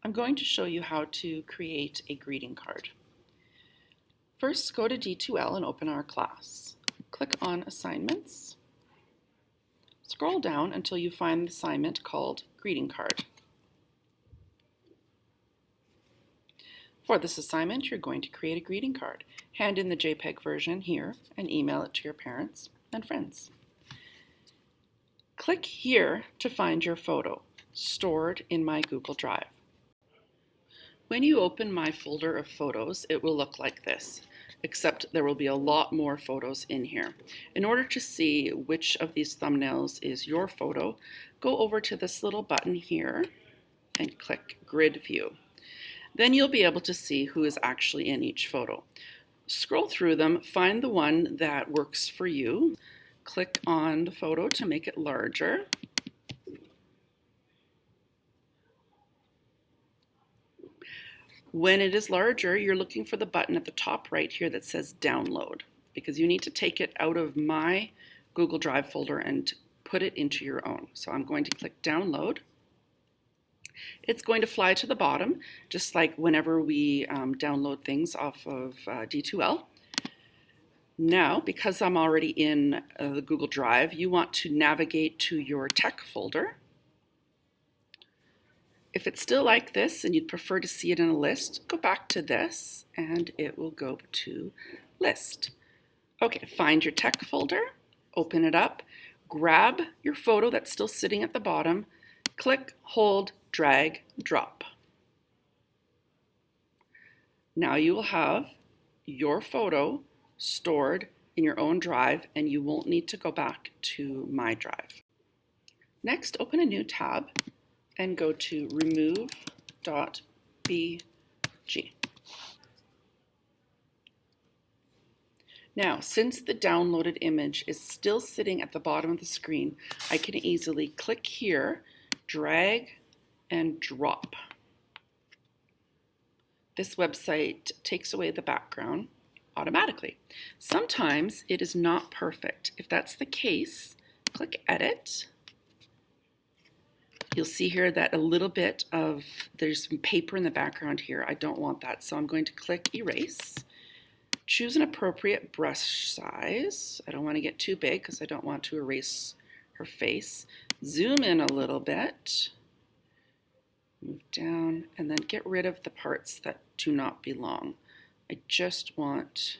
I'm going to show you how to create a greeting card. First, go to D2L and open our class. Click on Assignments. Scroll down until you find the assignment called Greeting Card. For this assignment, you're going to create a greeting card. Hand in the JPEG version here and email it to your parents and friends. Click here to find your photo, stored in my Google Drive. When you open my folder of photos, it will look like this, except there will be a lot more photos in here. In order to see which of these thumbnails is your photo, go over to this little button here and click Grid View. Then you'll be able to see who is actually in each photo. Scroll through them, find the one that works for you. Click on the photo to make it larger. When it is larger, you're looking for the button at the top right here that says Download, because you need to take it out of my Google Drive folder and put it into your own. So I'm going to click Download. It's going to fly to the bottom, just like whenever we download things off of D2L. Now, because I'm already in the Google Drive, you want to navigate to your tech folder. If it's still like this and you'd prefer to see it in a list, go back to this and it will go to List. Okay, find your tech folder, open it up, grab your photo that's still sitting at the bottom, click, hold, drag, drop. Now you will have your photo stored in your own drive and you won't need to go back to my drive. Next, open a new tab and go to remove.bg. Now, since the downloaded image is still sitting at the bottom of the screen, I can easily click here, drag, and drop. This website takes away the background automatically. Sometimes it is not perfect. If that's the case, click Edit. You'll see here that a little bit of, there's some paper in the background here. I don't want that, so I'm going to click Erase. Choose an appropriate brush size. I don't want to get too big because I don't want to erase her face. Zoom in a little bit. Move down and then get rid of the parts that do not belong. I just want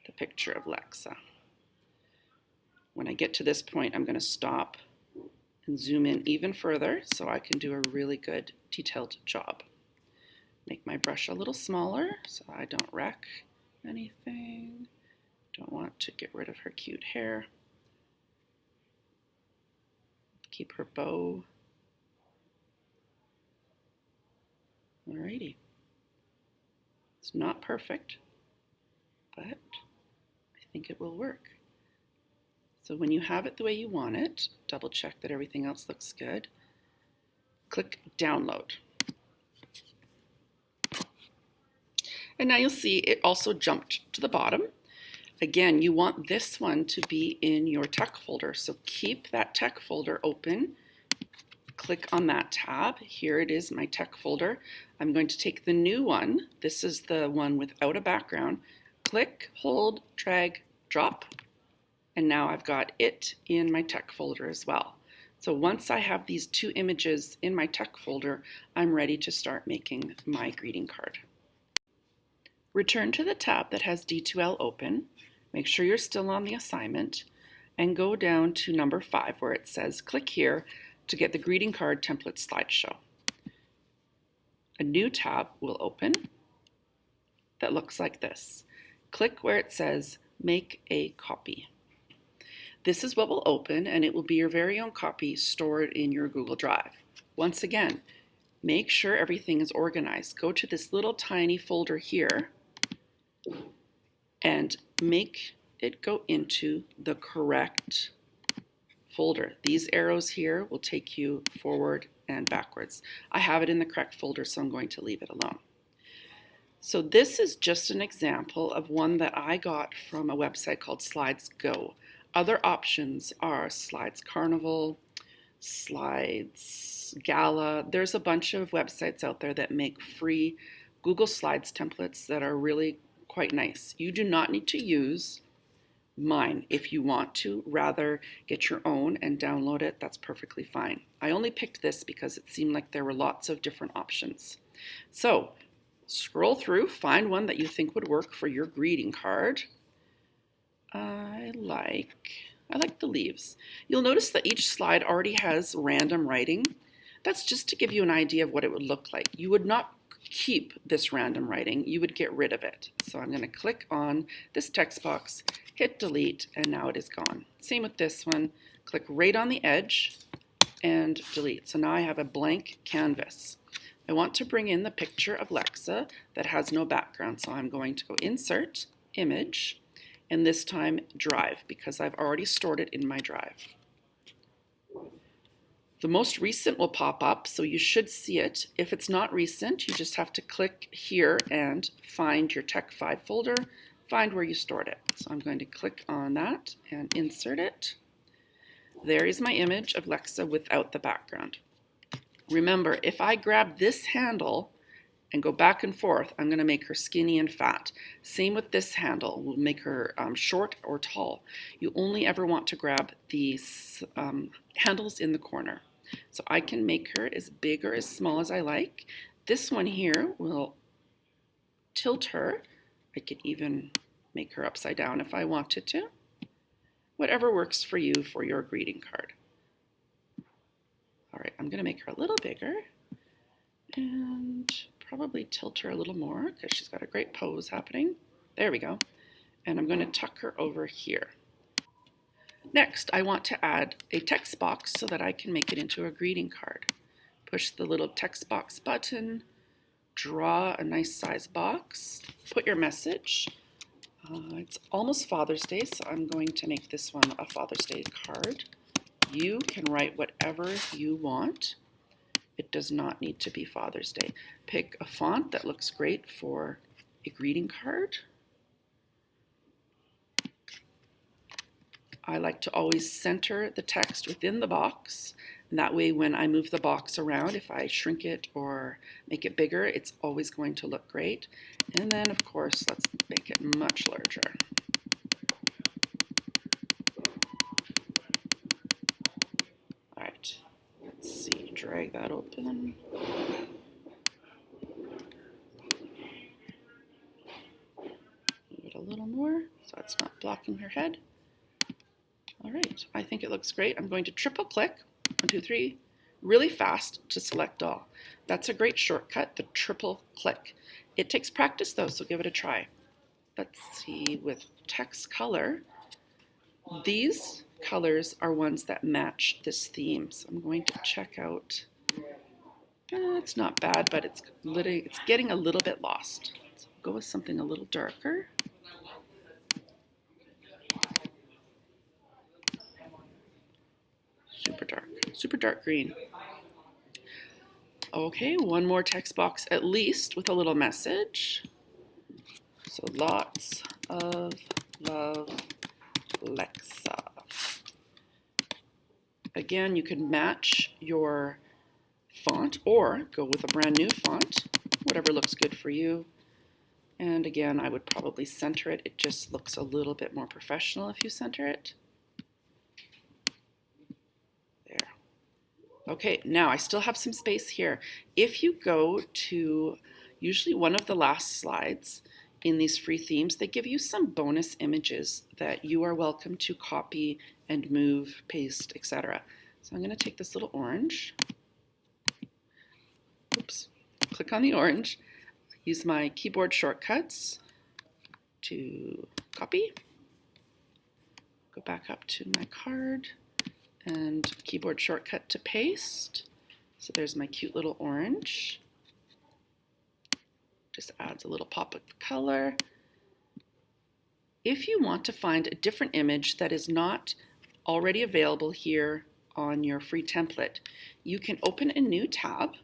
the picture of Lexa. When I get to this point, I'm going to stop and zoom in even further so I can do a really good detailed job. Make my brush a little smaller so I don't wreck anything. Don't want to get rid of her cute hair. Keep her bow. Alrighty. It's not perfect, but I think it will work. So when you have it the way you want it, double check that everything else looks good. Click Download. And now you'll see it also jumped to the bottom. Again, you want this one to be in your tech folder. So keep that tech folder open. Click on that tab. Here it is, my tech folder. I'm going to take the new one. This is the one without a background. Click, hold, drag, drop. And now I've got it in my tech folder as well. So once I have these two images in my tech folder, I'm ready to start making my greeting card. Return to the tab that has D2L open. Make sure you're still on the assignment and go down to number 5 where it says click here to get the greeting card template slideshow. A new tab will open that looks like this. Click where it says make a copy. This is what will open and it will be your very own copy stored in your Google Drive. Once again, make sure everything is organized. Go to this little tiny folder here and make it go into the correct folder. These arrows here will take you forward and backwards. I have it in the correct folder, so I'm going to leave it alone. So this is just an example of one that I got from a website called Slides Go. Other options are Slides Carnival, Slides, Gala. There's a bunch of websites out there that make free Google Slides templates that are really quite nice. You do not need to use mine. If you want to rather get your own and download it, that's perfectly fine. I only picked this because it seemed like there were lots of different options. So scroll through, find one that you think would work for your greeting card. I like the leaves. You'll notice that each slide already has random writing. That's just to give you an idea of what it would look like. You would not keep this random writing, you would get rid of it. So I'm going to click on this text box, hit delete, and now it is gone. Same with this one. Click right on the edge and delete. So now I have a blank canvas. I want to bring in the picture of Lexa that has no background. So I'm going to go Insert, Image, and this time Drive, because I've already stored it in my drive. The most recent will pop up, so you should see it. If it's not recent, you just have to click here and find your Tech5 folder, find where you stored it. So I'm going to click on that and insert it. There is my image of Lexa without the background. Remember, if I grab this handle and go back and forth, I'm going to make her skinny and fat. Same with this handle. We'll make her short or tall. You only ever want to grab these handles in the corner. So I can make her as big or as small as I like. This one here will tilt her. I could even make her upside down if I wanted to. Whatever works for you for your greeting card. All right, I'm going to make her a little bigger and probably tilt her a little more because she's got a great pose happening. There we go. And I'm going to tuck her over here. Next, I want to add a text box so that I can make it into a greeting card. Push the little text box button, draw a nice size box, put your message. It's almost Father's Day, so I'm going to make this one a Father's Day card. You can write whatever you want. It does not need to be Father's Day. Pick a font that looks great for a greeting card. I like to always center the text within the box, and that way when I move the box around, if I shrink it or make it bigger, it's always going to look great. And then, of course, let's make it much larger. All right, let's see, drag that open. Move it a little more so it's not blocking her head. All right, I think it looks great. I'm going to triple click, 1, 2, 3, really fast to select all. That's a great shortcut, the triple click. It takes practice though, so give it a try. Let's see, with text color, these colors are ones that match this theme. So I'm going to check out, it's not bad, but it's getting a little bit lost. So go with something a little darker. Super dark green. Okay, one more text box at least with a little message. So lots of love, Lexa. Again, you can match your font or go with a brand new font, whatever looks good for you. And again, I would probably center it. It just looks a little bit more professional if you center it. Okay, now I still have some space here. If you go to usually one of the last slides in these free themes, they give you some bonus images that you are welcome to copy and move, paste, etc. So I'm going to take this little orange. Oops. Click on the orange. Use my keyboard shortcuts to copy. Go back up to my card. And keyboard shortcut to paste. So there's my cute little orange. Just adds a little pop of color. If you want to find a different image that is not already available here on your free template, you can open a new tab,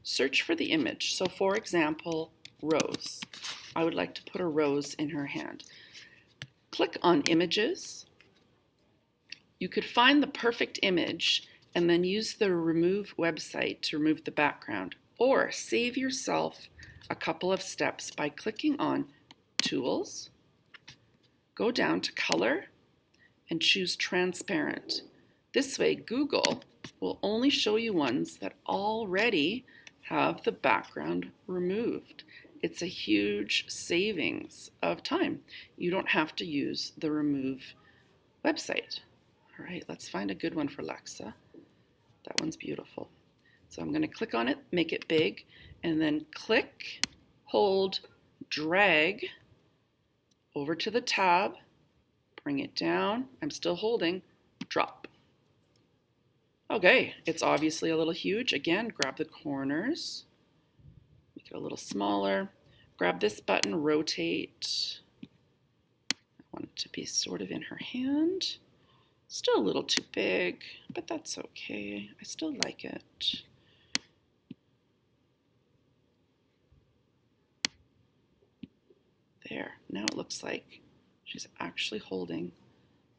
search for the image. So for example, Rose. I would like to put a rose in her hand. Click on Images, You could find the perfect image and then use the remove website to remove the background, or save yourself a couple of steps by clicking on Tools, go down to Color, and choose Transparent. This way, Google will only show you ones that already have the background removed. It's a huge savings of time. You don't have to use the remove website. All right, let's find a good one for Lexa. That one's beautiful. So I'm going to click on it, make it big, and then click, hold, drag over to the tab, bring it down. I'm still holding, drop. Okay, it's obviously a little huge. Again, grab the corners, make it a little smaller. Grab this button, rotate. I want it to be sort of in her hand. Still a little too big, but that's okay. I still like it. There, now it looks like she's actually holding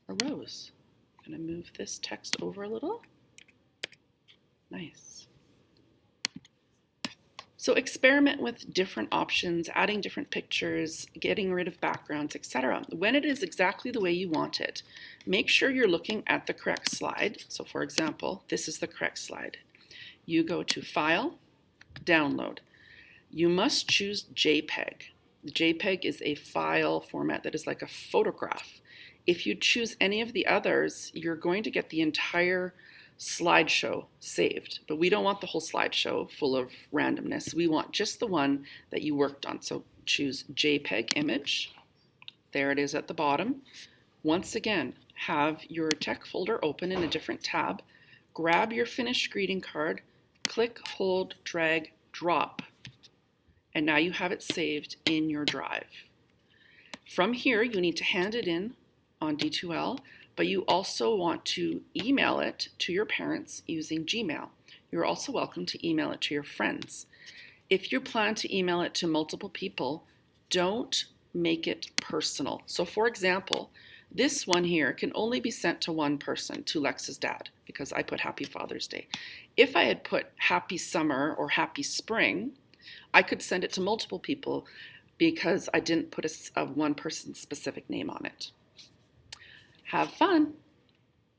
a rose. I'm gonna move this text over a little. Nice. So experiment with different options, adding different pictures, getting rid of backgrounds, etc. When it is exactly the way you want it, make sure you're looking at the correct slide. So for example, this is the correct slide. You go to File, Download. You must choose JPEG. JPEG is a file format that is like a photograph. If you choose any of the others, you're going to get the entire slideshow saved, but we don't want the whole slideshow full of randomness. We want just the one that you worked on. So choose JPEG image. There it is at the bottom. Once again, have your tech folder open in a different tab. Grab your finished greeting card, click, hold, drag, drop. And now you have it saved in your drive. From here, you need to hand it in on D2L, but you also want to email it to your parents using Gmail. You're also welcome to email it to your friends. If you plan to email it to multiple people, don't make it personal. So for example, this one here can only be sent to one person, to Lexa's dad, because I put Happy Father's Day. If I had put Happy Summer or Happy Spring, I could send it to multiple people because I didn't put a one person's specific name on it. Have fun.